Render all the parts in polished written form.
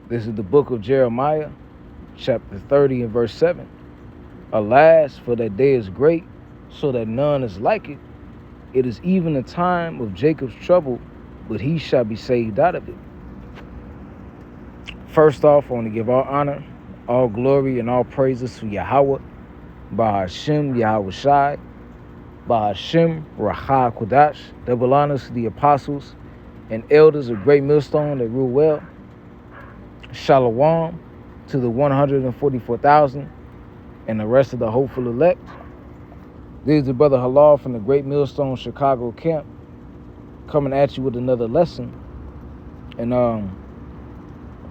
This is the book of Jeremiah, chapter 30 and verse 7. Alas, for that day is great, so that none is like it. It is even a time of Jacob's trouble, but he shall be saved out of it. First off, I want to give all honor, all glory, and all praises to Yahweh, Bahashem Yahweh Shai, Bahashem Raha Kodash. Double honors to the apostles and elders of Great Millstone that rule well. Shalom to the 144,000 and the rest of the hopeful elect. This is the brother Halal from the Great Millstone Chicago camp coming at you with another lesson. And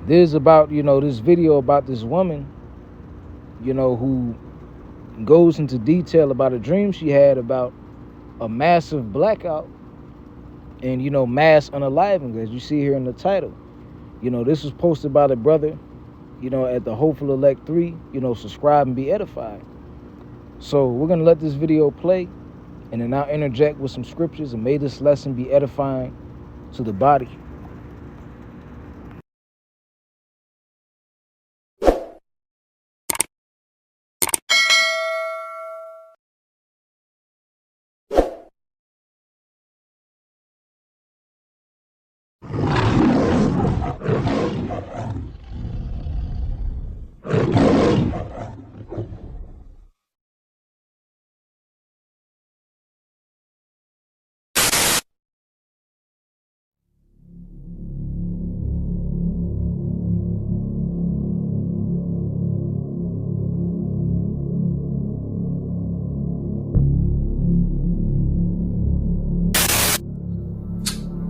this is about, this video about this woman, who goes into detail about a dream she had about a massive blackout and, mass unaliving, as you see here in the title. This was posted by the brother, at the Hopeful Elect 3, subscribe and be edified. So we're going to let this video play, and then I'll interject with some scriptures, and may this lesson be edifying to the body.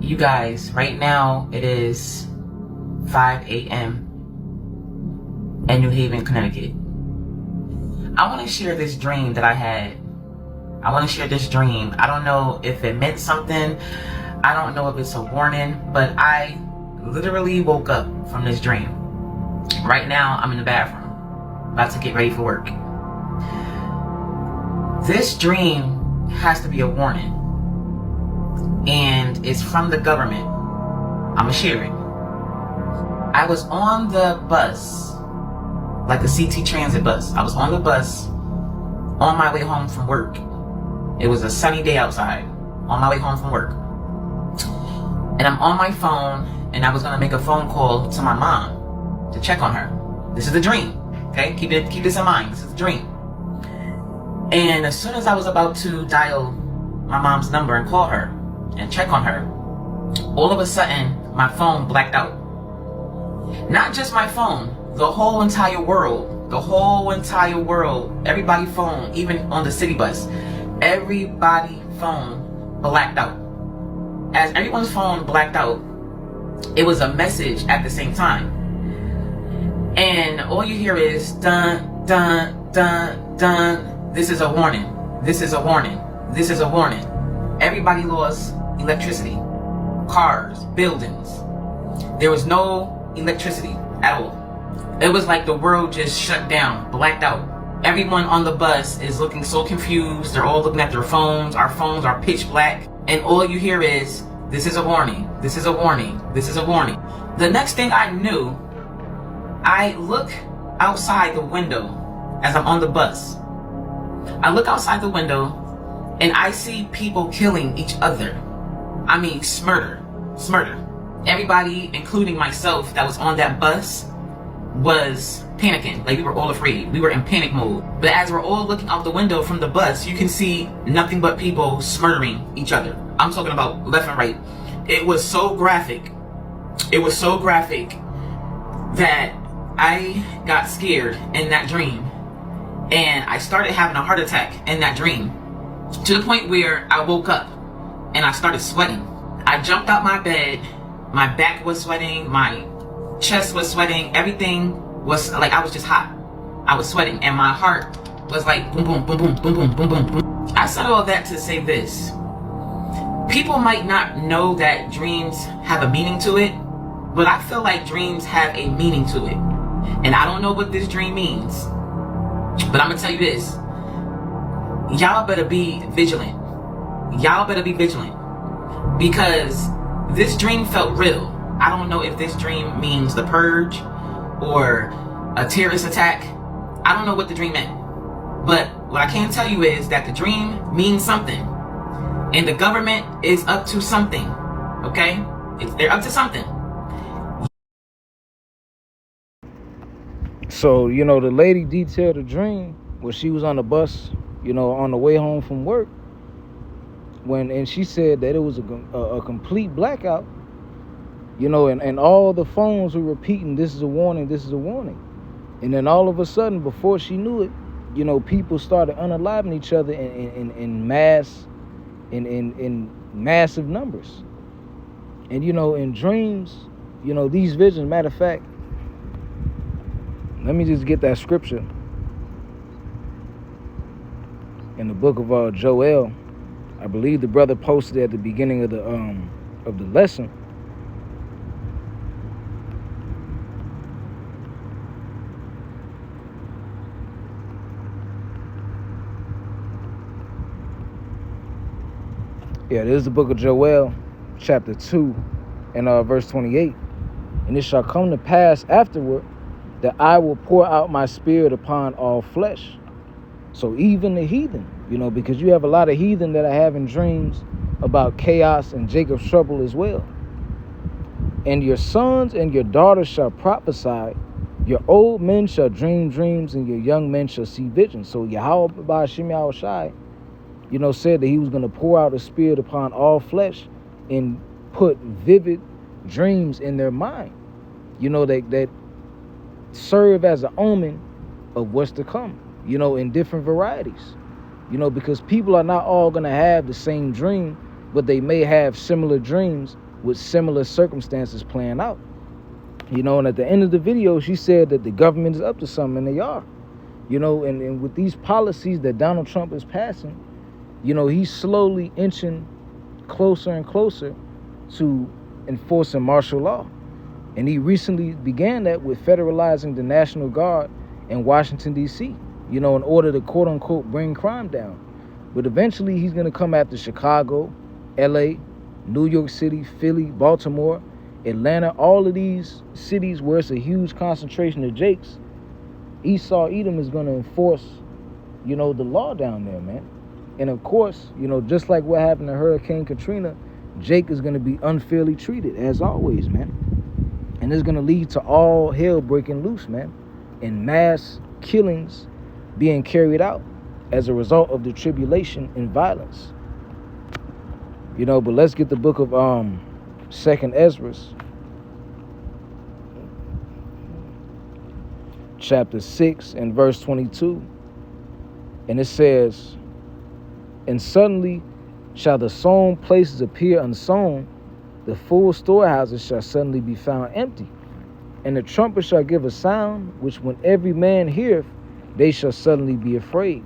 You guys, right now it is 5 a.m. in New Haven, Connecticut. I want to share this dream that I had. I want to share this dream. I don't know if it meant something. I don't know if it's a warning, but I literally woke up from this dream. Right now, I'm in the bathroom, about to get ready for work. This dream has to be a warning. And it's from the government. I'ma share it. I was on the bus, like the CT transit bus. I was on the bus on my way home from work. It was a sunny day outside, on my way home from work. And I'm on my phone, and I was gonna make a phone call to my mom to check on her. This is a dream, okay? Keep this in mind. This is a dream. And as soon as I was about to dial my mom's number and call her and check on her, all of a sudden my phone blacked out. Not just my phone, the whole entire world, everybody's phone, even on the city bus, everybody's phone blacked out. As everyone's phone blacked out, it was a message at the same time. And all you hear is dun, dun, dun, dun. This is a warning. This is a warning. This is a warning. Everybody lost electricity, cars, buildings. There was no electricity at all. It was like the world just shut down, blacked out. Everyone on the bus is looking so confused. They're all looking at their phones. Our phones are pitch black. And all you hear is, this is a warning. This is a warning. This is a warning. The next thing I knew, I look outside the window as I'm on the bus. I look outside the window and I see people killing each other. I mean, smurder. Everybody, including myself, that was on that bus was panicking. Like, we were all afraid. We were in panic mode. But as we're all looking out the window from the bus, you can see nothing but people smurdering each other. I'm talking about left and right. It was so graphic. It was so graphic that I got scared in that dream. And I started having a heart attack in that dream, to the point where I woke up and I started sweating. I jumped out my bed. My back was sweating. My chest was sweating. Everything was like, I was just hot. I was sweating, and my heart was like boom, boom, boom, boom, boom, boom, boom, boom, boom. I said all that to say this. People might not know that dreams have a meaning to it, but I feel like dreams have a meaning to it. And I don't know what this dream means, but I'm gonna tell you this. Y'all better be vigilant. Y'all better be vigilant, because this dream felt real. I don't know if this dream means the purge or a terrorist attack. I don't know what the dream meant. But what I can tell you is that the dream means something. And the government is up to something. Okay? They're up to something. So, the lady detailed a dream where she was on the bus, on the way home from work. And she said that it was a complete blackout, and all the phones were repeating, "This is a warning, this is a warning." And then all of a sudden, before she knew it, people started unaliving each other in massive numbers. And, in dreams, these visions, matter of fact, let me just get that scripture in the book of Joel. I believe the brother posted it at the beginning of the lesson. Yeah, this is the book of Joel, chapter 2, and verse 28. "And it shall come to pass afterward that I will pour out my spirit upon all flesh." So even the heathen, because you have a lot of heathen that are having dreams about chaos and Jacob's trouble as well. "And your sons and your daughters shall prophesy, your old men shall dream dreams, and your young men shall see visions." So Yahweh Ba'Shem Yahushai, said that he was going to pour out his spirit upon all flesh and put vivid dreams in their mind, that serve as an omen of what's to come, in different varieties, because people are not all going to have the same dream, but they may have similar dreams with similar circumstances playing out. And at the end of the video, she said that the government is up to something, and they are, and with these policies that Donald Trump is passing, he's slowly inching closer and closer to enforcing martial law. And he recently began that with federalizing the National Guard in Washington, D.C., in order to, quote unquote, bring crime down. But eventually he's going to come after Chicago, L.A., New York City, Philly, Baltimore, Atlanta, all of these cities where it's a huge concentration of Jakes. Esau Edom is going to enforce, the law down there, man. And of course, just like what happened to Hurricane Katrina, Jake is going to be unfairly treated, as always, man. And it's going to lead to all hell breaking loose, man, and mass killings being carried out as a result of the tribulation and violence. But let's get the book of 2nd Ezra, chapter 6 and verse 22. And it says, "And suddenly shall the sown places appear unsown, the full storehouses shall suddenly be found empty. And the trumpet shall give a sound, which when every man heareth, they shall suddenly be afraid.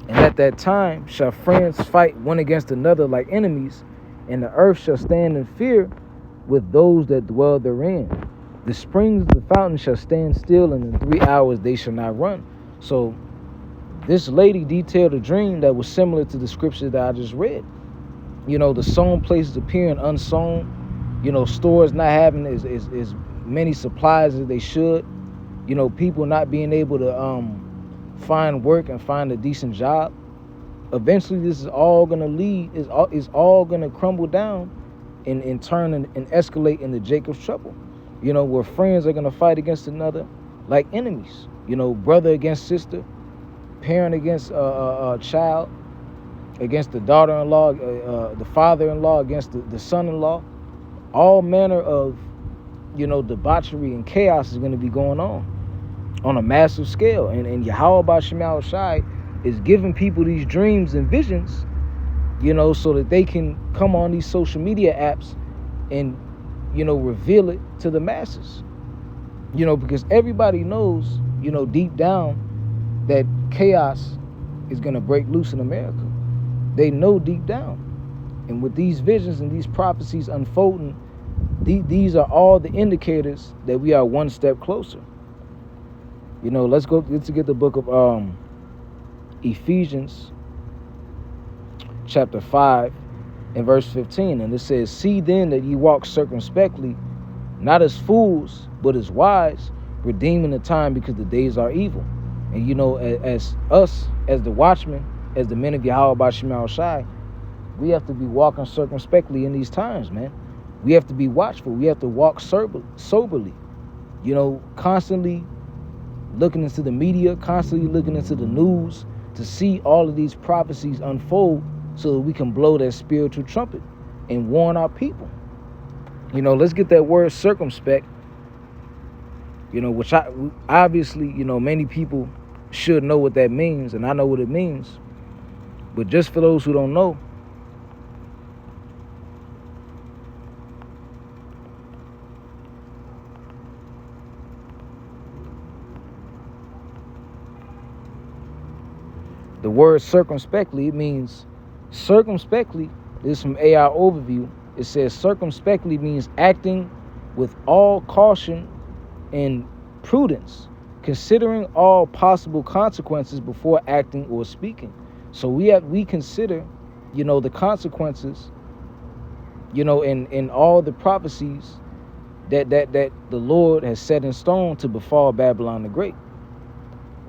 And at that time shall friends fight one against another like enemies, and the earth shall stand in fear with those that dwell therein. The springs of the fountain shall stand still, and in 3 hours they shall not run." So this lady detailed a dream that was similar to the scripture that I just read. The sown places appearing unsown, stores not having as many supplies as they should, people not being able to find work and find a decent job. Eventually this is all going to lead, is all going to crumble down and turn and escalate into Jacob's trouble, where friends are going to fight against another like enemies, brother against sister, parent against child, against the daughter-in-law, the father-in-law against the son-in-law. All manner of, debauchery and chaos is going to be going on a massive scale. And Yahweh Ba'Shem Yahushai is giving people these dreams and visions, so that they can come on these social media apps and, reveal it to the masses. Because everybody knows, deep down that chaos is going to break loose in America. They know deep down. And with these visions and these prophecies unfolding, these are all the indicators that we are one step closer. Let's get the book of Ephesians chapter 5 in verse 15. And it says, see then that ye walk circumspectly, not as fools, but as wise, redeeming the time, because the days are evil. And you know, as us, as the watchmen, as the men of Yahweh by Shema Shai, we have to be walking circumspectly in these times, man. We have to be watchful. We have to walk soberly. You know, constantly looking into the media, constantly looking into the news to see all of these prophecies unfold so that we can blow that spiritual trumpet and warn our people. You know, let's get that word circumspect, you know, which obviously, you know, many people should know what that means, and I know what it means. But just for those who don't know, the word circumspectly, it means circumspectly. This is from AI Overview. It says circumspectly means acting with all caution and prudence, considering all possible consequences before acting or speaking. So we consider, you know, the consequences, you know, in all the prophecies that the Lord has set in stone to befall Babylon the Great.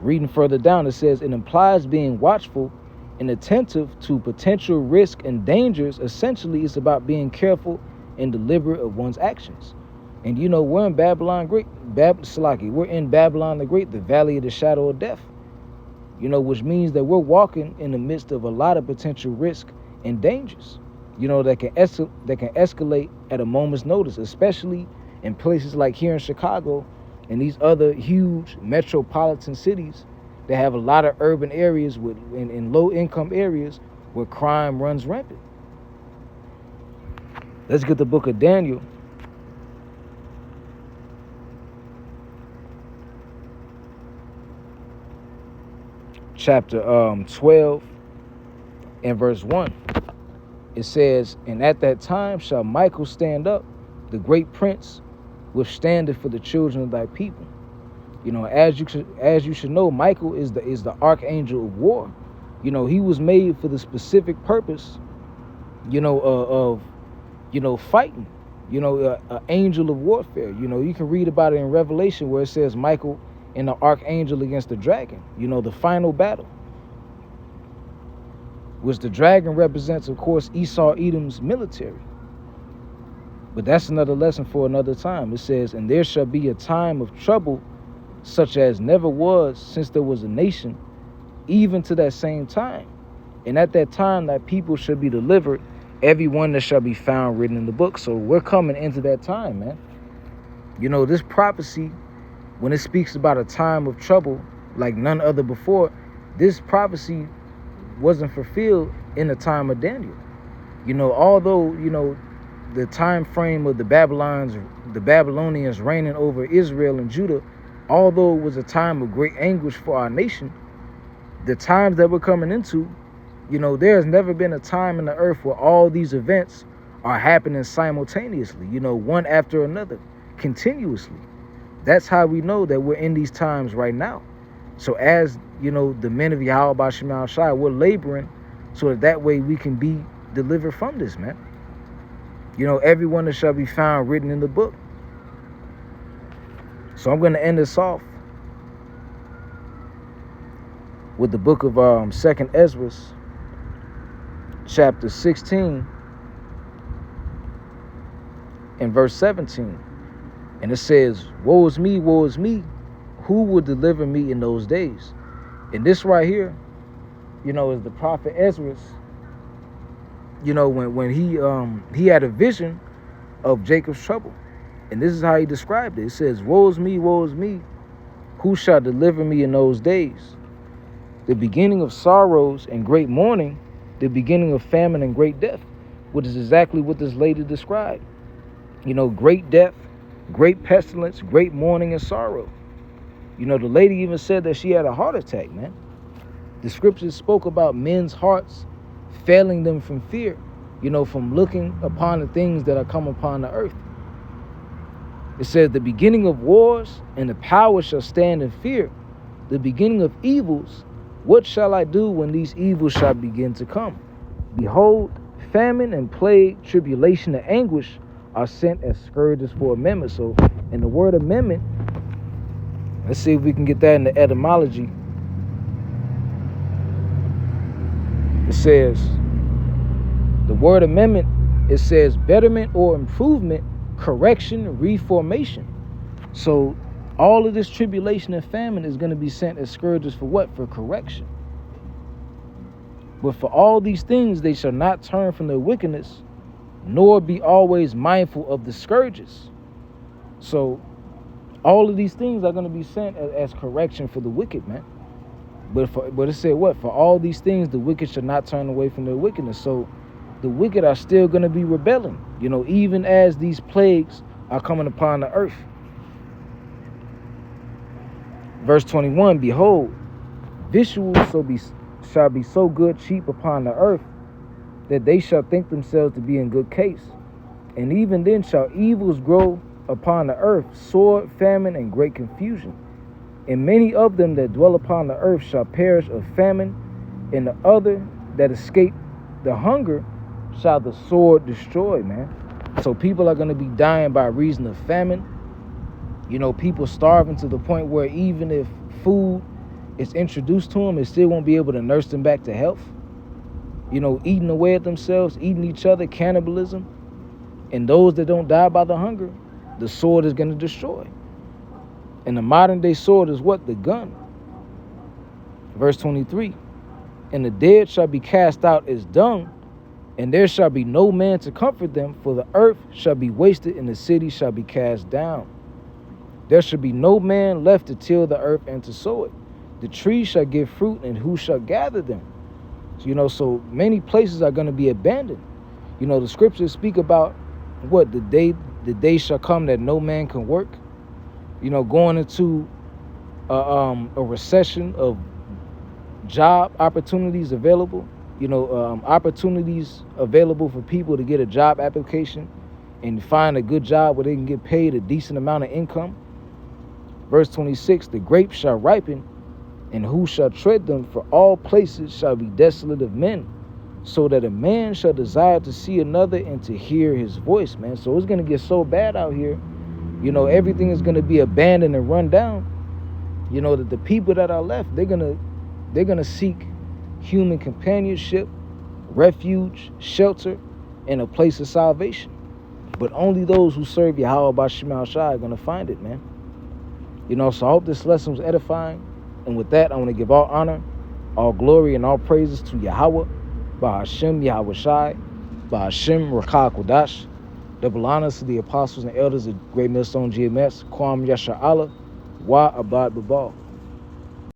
Reading further down, it says it implies being watchful and attentive to potential risk and dangers. Essentially, it's about being careful and deliberate of one's actions. And you know, we're in Babylon Great, we're in Babylon the Great, the valley of the shadow of death. You know, which means that we're walking in the midst of a lot of potential risk and dangers, you know, that can escalate at a moment's notice, especially in places like here in Chicago and these other huge metropolitan cities that have a lot of urban areas in low-income areas where crime runs rampant. Let's get the book of Daniel. Chapter 12 and verse 1. It says, and at that time shall Michael stand up, the great prince, which standeth for the children of thy people. You know, as you should know, Michael is the archangel of war. You know, he was made for the specific purpose, you know, of fighting. You know, an angel of warfare. You know, you can read about it in Revelation where it says Michael and the archangel against the dragon. You know, the final battle, which the dragon represents, of course, Esau Edom's military. But that's another lesson for another time. It says, and there shall be a time of trouble such as never was since there was a nation, even to that same time. And at that time thy people shall be delivered, every one that shall be found written in the book. So we're coming into that time, man. You know, this prophecy, when it speaks about a time of trouble like none other before, this prophecy wasn't fulfilled in the time of Daniel. You know, although, you know, the time frame of the Babylonians reigning over Israel and Judah, although it was a time of great anguish for our nation, the times that we're coming into, you know, there has never been a time in the earth where all these events are happening simultaneously, you know, one after another, continuously. That's how we know that we're in these times right now. So as, you know, the men of Yahweh by Shema Shai, we're laboring so that way we can be delivered from this, man. You know, everyone that shall be found written in the book. So I'm going to end this off with the book of 2nd Ezra, chapter 16 and verse 17. And it says, woe is me, who will deliver me in those days? And this right here, you know, is the prophet Ezra. You know, when he had a vision of Jacob's trouble. And this is how he described it. It says, woe is me, who shall deliver me in those days? The beginning of sorrows and great mourning, the beginning of famine and great death, which is exactly what this lady described. You know, great death, great pestilence, great mourning and sorrow. You know, the lady even said that she had a heart attack, man. The scriptures spoke about men's hearts failing them from fear, you know, from looking upon the things that are come upon the earth. It says, the beginning of wars and the power shall stand in fear. The beginning of evils, what shall I do when these evils shall begin to come? Behold, Famine and plague, tribulation and anguish are sent as scourges for amendment. So in the word amendment, let's see if we can get that in the etymology. It says, the word amendment, it says betterment or improvement, correction, reformation. So all of this tribulation and famine is going to be sent as scourges for what? For correction. But for all these things, they shall not turn from their wickedness, nor be always mindful of the scourges. So all of these things are going to be sent as correction for the wicked, man. But it said what? For all these things, the wicked shall not turn away from their wickedness. So the wicked are still going to be rebelling, even as these plagues are coming upon the earth. Verse 21, behold, victuals shall be so good cheap upon the earth, that they shall think themselves to be in good case. And even then shall evils grow upon the earth, sword, famine, and great confusion. And many of them that dwell upon the earth shall perish of famine, and the other that escape the hunger shall the sword destroy, man. So people are going to be dying by reason of famine. People starving to the point where even if food is introduced to them, it still won't be able to nurse them back to health. Eating away at themselves, eating each other, cannibalism. And those that don't die by the hunger, the sword is going to destroy. And the modern day sword is what? The gun. Verse 23, and the dead shall be cast out as dung, and there shall be no man to comfort them, for the earth shall be wasted, and the city shall be cast down. There shall be no man left to till the earth and to sow it. The trees shall give fruit, and who shall gather them? So many places are going to be abandoned. The scriptures speak about what? The day shall come that no man can work. Going into a recession of job opportunities available. Opportunities available for people to get a job application and find a good job where they can get paid a decent amount of income. Verse 26, the grapes shall ripen, and who shall tread them? For all places shall be desolate of men, so that a man shall desire to see another and to hear his voice, man. So it's going to get so bad out here. Everything is going to be abandoned and run down. That the people that are left, they're going to seek human companionship, refuge, shelter, and a place of salvation. But only those who serve Yahweh B'Shem Shai are going to find it, man. So I hope this lesson was edifying. And with that, I want to give all honor, all glory, and all praises to Yahweh, B'Hashem Yahweh Shai, B'Hashem Rakah Kodash. Double honors to the apostles and elders of Great Millstone GMS, Kwam Yasha Allah, Wa Abad Babal.